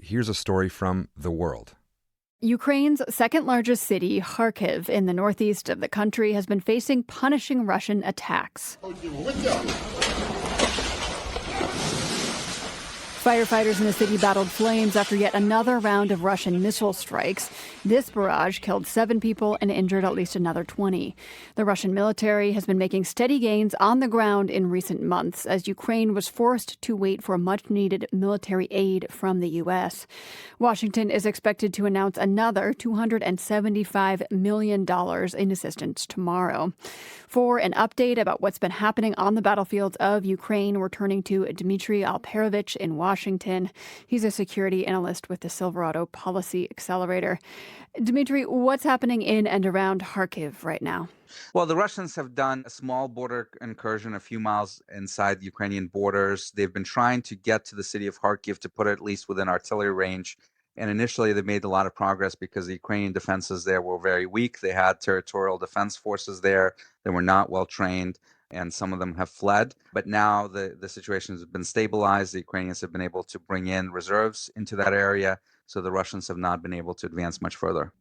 here's a story from The World. Ukraine's second largest city, Kharkiv, in the northeast of the country, has been facing punishing Russian attacks. Firefighters in the city battled flames after yet another round of Russian missile strikes. This barrage killed 7 people and injured at least another 20. The Russian military has been making steady gains on the ground in recent months as Ukraine was forced to wait for much-needed military aid from the U.S. Washington is expected to announce another $275 million in assistance tomorrow. For an update about what's been happening on the battlefields of Ukraine, we're turning to Dmitri Alperovitch in Washington. He's a security analyst with the Silverado Policy Accelerator. Dmitri, what's happening in and around Kharkiv right now? Well, the Russians have done a small border incursion a few miles inside the Ukrainian borders. They've been trying to get to the city of Kharkiv to put it at least within artillery range. And initially, they made a lot of progress because the Ukrainian defenses there were very weak. They had territorial defense forces there that were not well trained, and some of them have fled. But now the situation has been stabilized. The Ukrainians have been able to bring in reserves into that area, so the Russians have not been able to advance much further.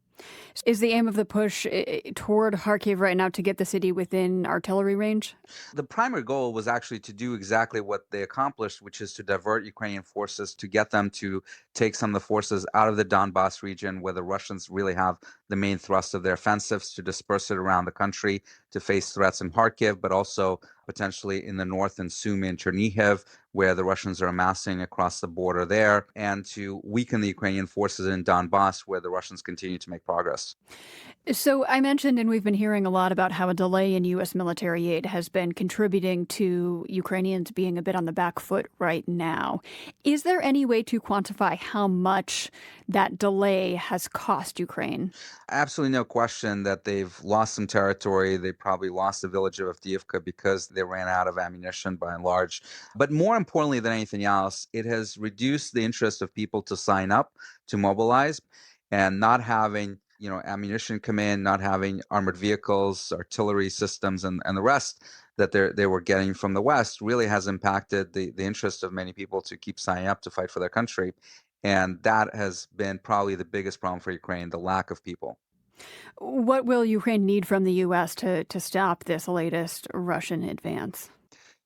Is the aim of the push toward Kharkiv right now to get the city within artillery range? The primary goal was actually to do exactly what they accomplished, which is to divert Ukrainian forces, to get them to take some of the forces out of the Donbas region where the Russians really have the main thrust of their offensives, to disperse it around the country, to face threats in Kharkiv, but also potentially in the north in Sumy and Chernihiv, where the Russians are amassing across the border there, and to weaken the Ukrainian forces in Donbas, where the Russians continue to make progress. So I mentioned, and we've been hearing a lot about how a delay in U.S. military aid has been contributing to Ukrainians being a bit on the back foot right now. Is there any way to quantify how much that delay has cost Ukraine? Absolutely no question that they've lost some territory. They probably lost the village of Avdiivka because they ran out of ammunition by and large. But more importantly than anything else, it has reduced the interest of people to sign up, to mobilize, and not having ammunition come in, not having armored vehicles, artillery systems, and the rest that they were getting from the West really has impacted the interest of many people to keep signing up to fight for their country. And that has been probably the biggest problem for Ukraine, the lack of people. What will Ukraine need from the U.S. to stop this latest Russian advance?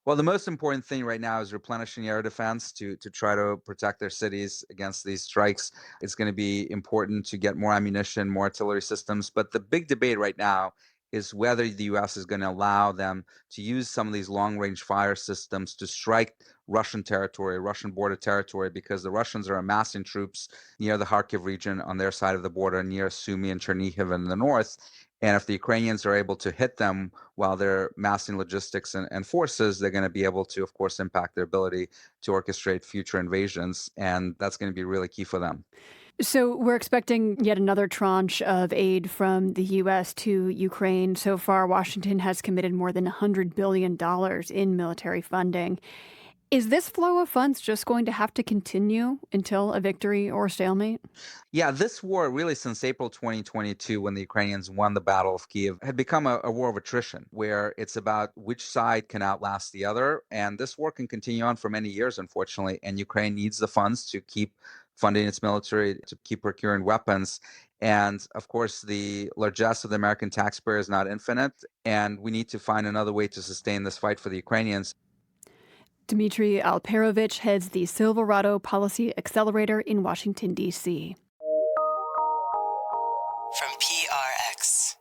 Well, the most important thing right now is replenishing air defense to try to protect their cities against these strikes. It's going to be important to get more ammunition, more artillery systems. But the big debate right now is whether the U.S. is going to allow them to use some of these long-range fire systems to strike Russian territory, Russian border territory, because the Russians are amassing troops near the Kharkiv region on their side of the border, near Sumy and Chernihiv in the north. And if the Ukrainians are able to hit them while they're massing logistics and forces, they're going to be able to, of course, impact their ability to orchestrate future invasions. And that's going to be really key for them. So we're expecting yet another tranche of aid from the U.S. to Ukraine. So far, Washington has committed more than $100 billion in military funding. Is this flow of funds just going to have to continue until a victory or stalemate? Yeah, this war, really since April 2022, when the Ukrainians won the Battle of Kiev, had become a war of attrition, where it's about which side can outlast the other. And this war can continue on for many years, unfortunately. And Ukraine needs the funds to keep funding its military, to keep procuring weapons. And of course, the largesse of the American taxpayer is not infinite. And we need to find another way to sustain this fight for the Ukrainians. Dmitri Alperovitch heads the Silverado Policy Accelerator in Washington, D.C. From PRX.